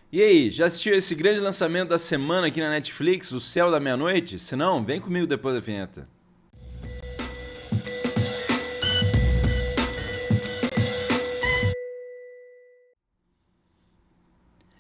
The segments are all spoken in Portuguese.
E aí, já assistiu esse grande lançamento da semana aqui na Netflix, O Céu da Meia-Noite? Se não, vem comigo depois da vinheta.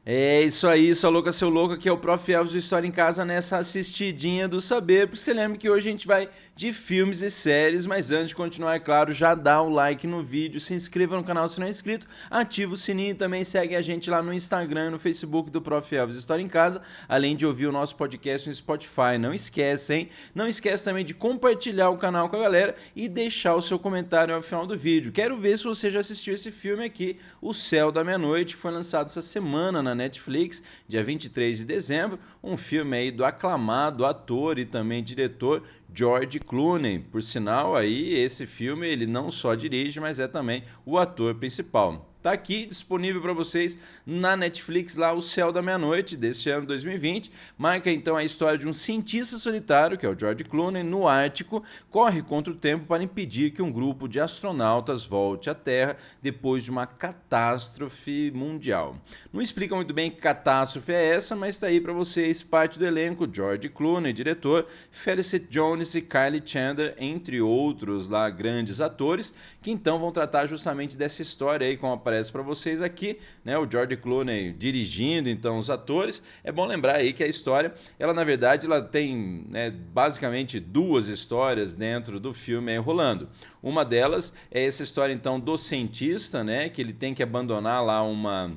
É isso aí, sou louca, seu louco, aqui é o Prof. Elvis do História em Casa nessa assistidinha do saber, porque você lembra que hoje a gente vai de filmes e séries, mas antes de continuar, é claro, já dá o like no vídeo, se inscreva no canal se não é inscrito, ativa o sininho e também segue a gente lá no Instagram e no Facebook do Prof. Elvis História em Casa, além de ouvir o nosso podcast no Spotify. Não esquece, hein? Não esquece também de compartilhar o canal com a galera e deixar o seu comentário ao final do vídeo. Quero ver se você já assistiu esse filme aqui, O Céu da Meia-Noite, que foi lançado essa semana na Netflix, dia 23 de dezembro, um filme aí do aclamado ator e também diretor George Clooney. Por sinal, aí esse filme ele não só dirige, mas é também o ator principal. Tá aqui disponível para vocês na Netflix lá O Céu da Meia-Noite deste ano 2020. Marca então a história de um cientista solitário, que é o George Clooney, no Ártico, corre contra o tempo para impedir que um grupo de astronautas volte à Terra depois de uma catástrofe mundial. Não explica muito bem que catástrofe é essa, mas está aí para vocês parte do elenco: George Clooney, diretor, Felicity Jones e Kylie Chandler, entre outros lá grandes atores, que então vão tratar justamente dessa história aí, como aparece para vocês aqui, né? O George Clooney dirigindo então os atores. É bom lembrar aí que a história, ela na verdade, ela tem, né, basicamente duas histórias dentro do filme aí rolando. Uma delas é essa história então do cientista, né, que ele tem que abandonar lá uma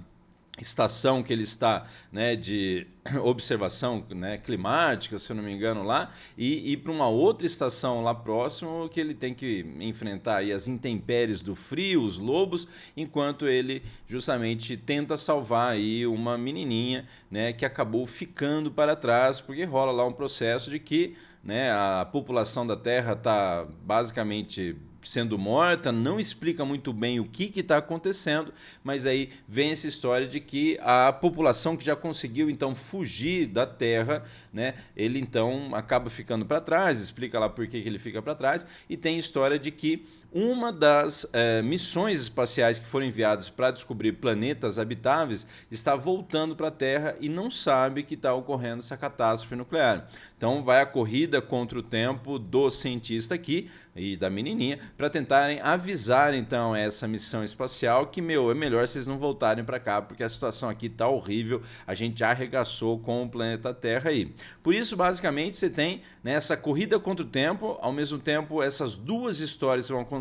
estação que ele está, né, de observação, né, climática, se eu não me engano, lá, e ir para uma outra estação lá próximo que ele tem que enfrentar aí as intempéries do frio, os lobos, enquanto ele justamente tenta salvar aí uma menininha, né, que acabou ficando para trás, porque rola lá um processo de que, né, a população da Terra está basicamente sendo morta, não explica muito bem o que está acontecendo, mas aí vem essa história de que a população que já conseguiu então fugir da Terra, né, ele então acaba ficando para trás, explica lá por que ele fica para trás, e tem história de que uma das missões espaciais que foram enviadas para descobrir planetas habitáveis está voltando para a Terra e não sabe que está ocorrendo essa catástrofe nuclear. Então vai a corrida contra o tempo do cientista aqui e da menininha para tentarem avisar então essa missão espacial que, é melhor vocês não voltarem para cá porque a situação aqui tá horrível, a gente já arregaçou com o planeta Terra aí. Por isso, basicamente, você tem, né, essa corrida contra o tempo, ao mesmo tempo essas duas histórias vão acontecendo.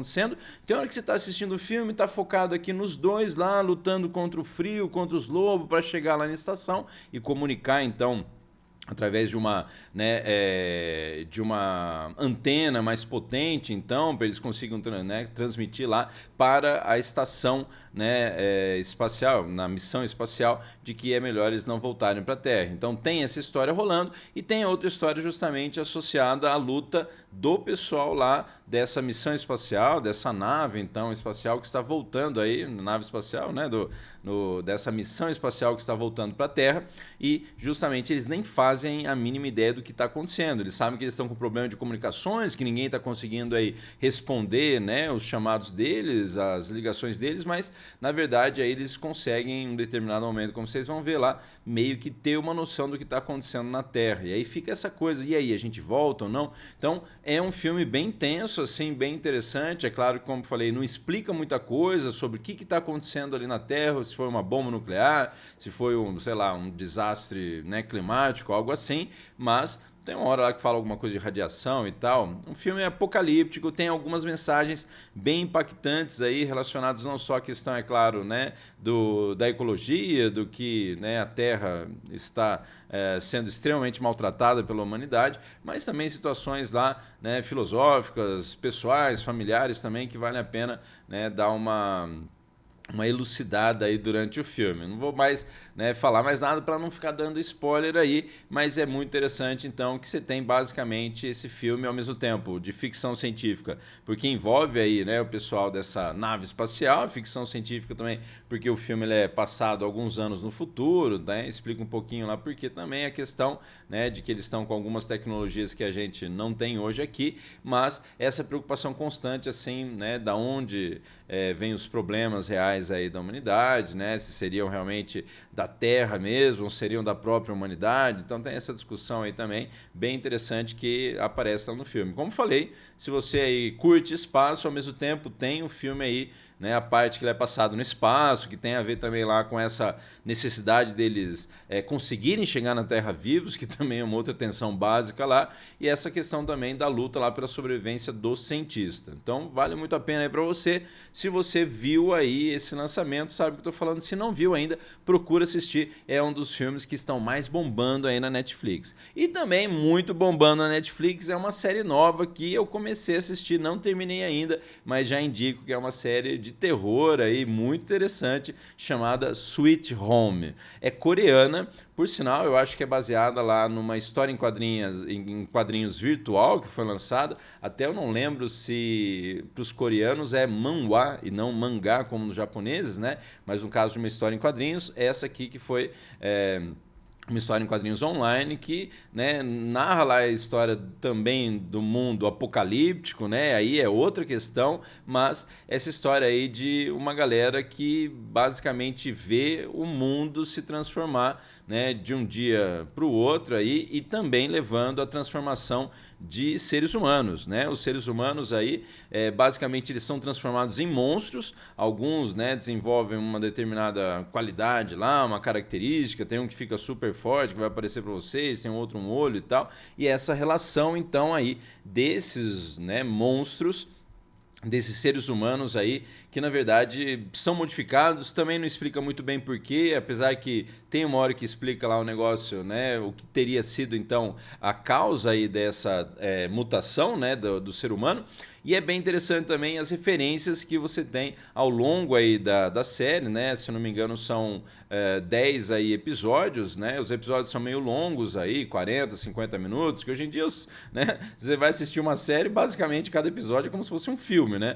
Tem hora que você está assistindo o filme, está focado aqui nos dois lá, lutando contra o frio, contra os lobos, para chegar lá na estação e comunicar então através de uma, né, de uma antena mais potente, então, para eles consigam, né, transmitir lá para a estação, né, espacial, na missão espacial, de que é melhor eles não voltarem para a Terra. Então tem essa história rolando e tem outra história justamente associada à luta do pessoal lá dessa missão espacial, dessa nave então espacial que está voltando aí, nave espacial, né, dessa missão espacial que está voltando para a Terra, e justamente eles nem fazem a mínima ideia do que está acontecendo. Eles sabem que eles estão com problema de comunicações, que ninguém está conseguindo aí responder, né, os chamados deles, as ligações deles, mas na verdade aí eles conseguem em um determinado momento, como vocês vão ver lá, meio que ter uma noção do que está acontecendo na Terra. E aí fica essa coisa, e aí, a gente volta ou não? Então é um filme bem tenso, assim, bem interessante. É claro que, como falei, não explica muita coisa sobre o que está acontecendo ali na Terra, se foi uma bomba nuclear, se foi sei lá, um desastre, né, climático, algo assim, mas tem uma hora lá que fala alguma coisa de radiação e tal. Um filme apocalíptico, tem algumas mensagens bem impactantes aí, relacionadas não só à questão, é claro, né, da ecologia, do que, né, a Terra está sendo extremamente maltratada pela humanidade, mas também situações lá, né, filosóficas, pessoais, familiares também, que vale a pena, né, dar uma elucidada aí durante o filme. Não vou mais, né, falar mais nada para não ficar dando spoiler aí, mas é muito interessante então que você tem basicamente esse filme ao mesmo tempo de ficção científica, porque envolve aí, né, o pessoal dessa nave espacial, ficção científica também, porque o filme ele é passado alguns anos no futuro, né, explica um pouquinho lá porque também a questão, né, de que eles estão com algumas tecnologias que a gente não tem hoje aqui, mas essa preocupação constante assim, né, da onde vem os problemas reais aí da humanidade, né? Se seriam realmente da Terra mesmo, ou seriam da própria humanidade. Então tem essa discussão aí também, bem interessante, que aparece lá no filme. Como falei, se você aí curte espaço, ao mesmo tempo tem um filme aí, né, a parte que ele é passado no espaço, que tem a ver também lá com essa necessidade deles conseguirem chegar na Terra vivos, que também é uma outra tensão básica lá, e essa questão também da luta lá pela sobrevivência do cientista. Então vale muito a pena aí para você. Se você viu aí esse lançamento, sabe o que eu tô falando. Se não viu ainda, procura assistir. É um dos filmes que estão mais bombando aí na Netflix. E também muito bombando na Netflix é uma série nova que eu comecei a assistir, não terminei ainda, mas já indico que é uma série de terror aí muito interessante, chamada Sweet Home. É coreana, por sinal, eu acho que é baseada lá numa história em quadrinhos virtual que foi lançada. Até eu não lembro se para os coreanos é manhwa e não mangá como nos japoneses, né? Mas no caso de uma história em quadrinhos, essa aqui que foi uma história em quadrinhos online que, né, narra lá a história também do mundo apocalíptico, né? Aí é outra questão, mas essa história aí de uma galera que basicamente vê o mundo se transformar, né, de um dia para o outro aí, e também levando a transformação de seres humanos, né? Os seres humanos aí, basicamente, eles são transformados em monstros. Alguns, né, desenvolvem uma determinada qualidade lá, uma característica. Tem um que fica super forte, que vai aparecer para vocês, tem outro um olho e tal. E essa relação, então, aí desses, né, monstros, desses seres humanos aí, que na verdade são modificados, também não explica muito bem porquê, apesar que tem uma hora que explica lá o negócio, né, o que teria sido então a causa aí dessa mutação, né, do ser humano. E é bem interessante também as referências que você tem ao longo aí da série, né? Se eu não me engano, são 10 aí episódios, né? Os episódios são meio longos aí, 40, 50 minutos, que hoje em dia né, você vai assistir uma série, basicamente cada episódio é como se fosse um filme, né?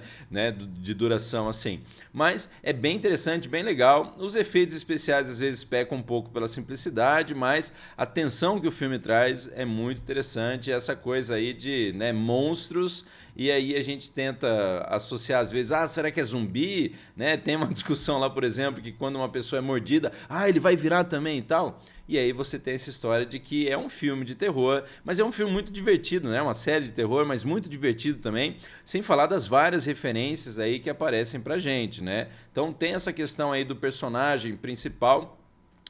De duração assim. Mas é bem interessante, bem legal. Os efeitos especiais às vezes pecam um pouco pela simplicidade, mas a tensão que o filme traz é muito interessante. Essa coisa aí de, né, monstros. E aí a gente tenta associar às vezes, será que é zumbi? Né? Tem uma discussão lá, por exemplo, que quando uma pessoa é mordida, ele vai virar também e tal. E aí você tem essa história de que é um filme de terror, mas é um filme muito divertido, né? Uma série de terror, mas muito divertido também, sem falar das várias referências aí que aparecem pra gente, né? Então tem essa questão aí do personagem principal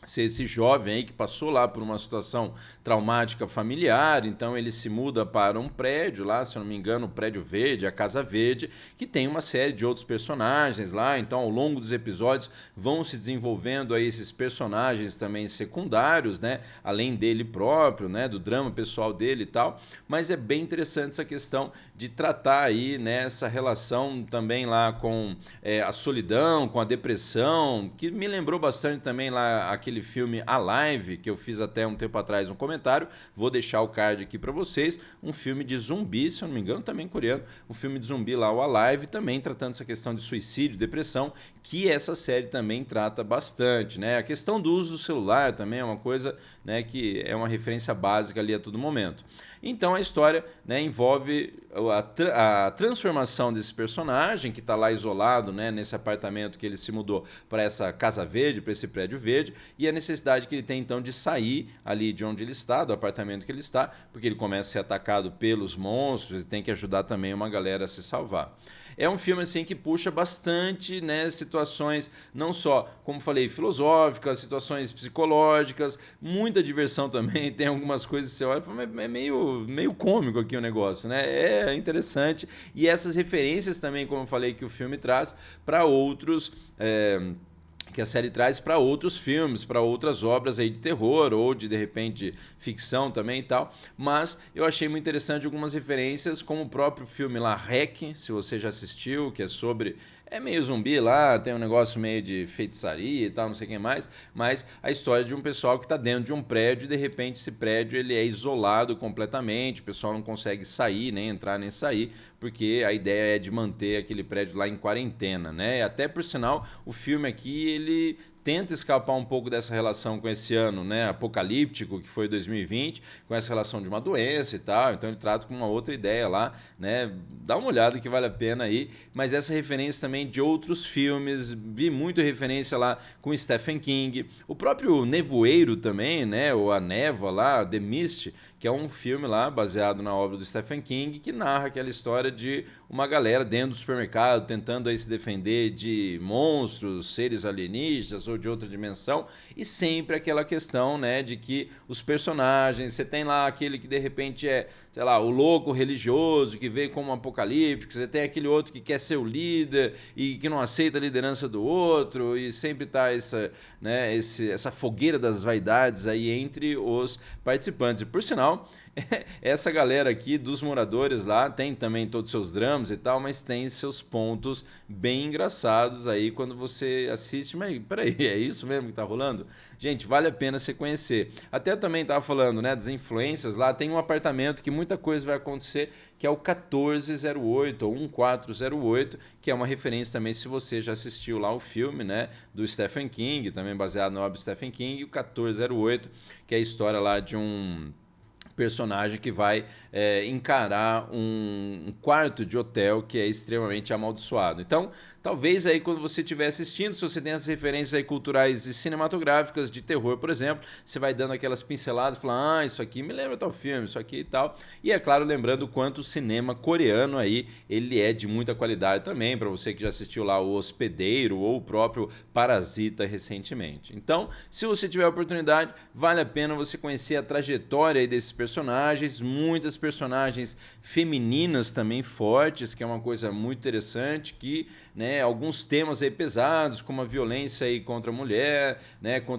ser esse jovem aí que passou lá por uma situação traumática familiar, então ele se muda para um prédio lá, se eu não me engano, o Prédio Verde, a Casa Verde, que tem uma série de outros personagens lá, então ao longo dos episódios vão se desenvolvendo aí esses personagens também secundários, né, além dele próprio, né, do drama pessoal dele e tal, mas é bem interessante essa questão de tratar aí, né, essa relação também lá com a solidão, com a depressão, que me lembrou bastante também lá aquele filme Alive, que eu fiz até um tempo atrás um comentário, vou deixar o card aqui para vocês, um filme de zumbi, se eu não me engano, também coreano, um filme de zumbi lá, o Alive, também tratando essa questão de suicídio, depressão, que essa série também trata bastante, né? A questão do uso do celular também é uma coisa, né, que é uma referência básica ali a todo momento. Então a história, né, envolve a transformação desse personagem que está lá isolado, né, nesse apartamento que ele se mudou para essa Casa Verde, para esse Prédio Verde, e a necessidade que ele tem então de sair ali de onde ele está, do apartamento que ele está, porque ele começa a ser atacado pelos monstros e tem que ajudar também uma galera a se salvar. É um filme assim que puxa bastante, né, situações não só, como falei, filosóficas, situações psicológicas, muita diversão também, tem algumas coisas que você olha e fala, é meio cômico aqui o negócio, né? É interessante. E essas referências também, como eu falei, que o filme traz para outros... que a série traz para outros filmes, para outras obras aí de terror ou de repente ficção também e tal, mas eu achei muito interessante algumas referências, como o próprio filme lá, REC, se você já assistiu, que é sobre... É meio zumbi lá, tem um negócio meio de feitiçaria e tal, não sei quem mais, mas a história de um pessoal que está dentro de um prédio e de repente esse prédio ele é isolado completamente, o pessoal não consegue sair, nem entrar, nem sair, porque a ideia é de manter aquele prédio lá em quarentena, né? Até por sinal, o filme aqui, ele tenta escapar um pouco dessa relação com esse ano, né, apocalíptico, que foi 2020, com essa relação de uma doença e tal. Então ele trata com uma outra ideia lá, né? Dá uma olhada que vale a pena aí. Mas essa referência também de outros filmes, vi muita referência lá com Stephen King, o próprio Nevoeiro também, né, ou A Névoa lá, The Mist, que é um filme lá baseado na obra do Stephen King, que narra aquela história de uma galera dentro do supermercado tentando aí se defender de monstros, seres alienígenas ou de outra dimensão, e sempre aquela questão, né, de que os personagens, você tem lá aquele que de repente é, sei lá, o louco religioso que veio como um apocalíptico, você tem aquele outro que quer ser o líder e que não aceita a liderança do outro, e sempre tá essa, né, essa fogueira das vaidades aí entre os participantes. E por sinal, essa galera aqui dos moradores lá tem também todos os seus dramas e tal, mas tem seus pontos bem engraçados aí quando você assiste. Mas peraí, é isso mesmo que tá rolando? Gente, vale a pena você conhecer. Até também tava falando, né, das influências lá, tem um apartamento que muita coisa vai acontecer, que é o 1408 ou 1408, que é uma referência também se você já assistiu lá o filme, né, do Stephen King, também baseado na obra do Stephen King, o 1408, que é a história lá de um personagem que vai encarar um quarto de hotel que é extremamente amaldiçoado. Então, talvez aí quando você estiver assistindo, se você tem essas referências aí culturais e cinematográficas de terror, por exemplo, você vai dando aquelas pinceladas, falando, isso aqui me lembra tal filme, isso aqui e tal. E é claro, lembrando o quanto o cinema coreano aí, ele é de muita qualidade também, para você que já assistiu lá O Hospedeiro ou o próprio Parasita recentemente. Então, se você tiver a oportunidade, vale a pena você conhecer a trajetória aí desses personagens, muitas personagens femininas também fortes, que é uma coisa muito interessante, que, né, alguns temas aí pesados, como a violência aí contra a mulher, né, com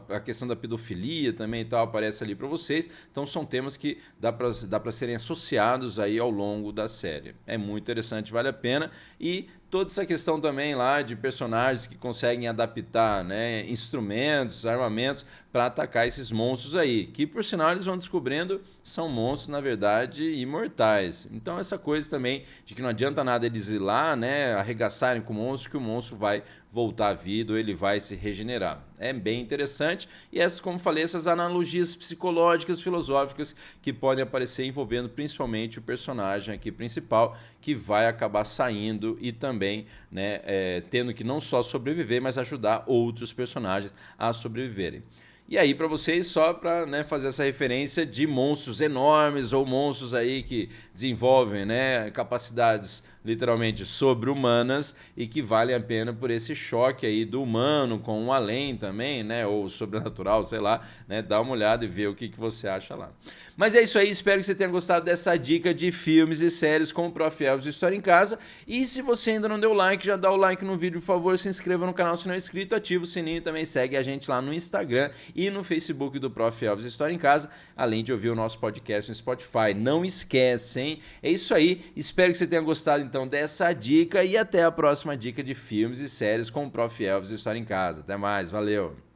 a questão da pedofilia também e tal, aparece ali para vocês. Então são temas que dá para serem associados aí ao longo da série. É muito interessante, vale a pena. E toda essa questão também lá de personagens que conseguem adaptar, né, instrumentos, armamentos para atacar esses monstros aí, que por sinal eles vão descobrindo são monstros, na verdade, imortais. Então essa coisa também de que não adianta nada eles ir lá, né, arregaçarem com o monstro, que o monstro vai voltar à vida ou ele vai se regenerar. É bem interessante. E essas, como falei, essas analogias psicológicas, filosóficas que podem aparecer envolvendo principalmente o personagem aqui principal, que vai acabar saindo e também, né, tendo que não só sobreviver, mas ajudar outros personagens a sobreviverem. E aí, para vocês, só para, né, fazer essa referência de monstros enormes ou monstros aí que desenvolvem, né, capacidades literalmente sobre-humanas e que valem a pena por esse choque aí do humano com o além também, né, ou sobrenatural, sei lá, né, dá uma olhada e vê o que você acha lá. Mas é isso aí, espero que você tenha gostado dessa dica de filmes e séries com o Prof. Elvis História em Casa. E se você ainda não deu like, já dá o like no vídeo, por favor, se inscreva no canal se não é inscrito, ativa o sininho e também segue a gente lá no Instagram e no Facebook do Prof. Elvis História em Casa, além de ouvir o nosso podcast no Spotify. Não esquece, hein? É isso aí, espero que você tenha gostado então dessa dica e até a próxima dica de filmes e séries com o Prof. Elvis História em Casa. Até mais, valeu!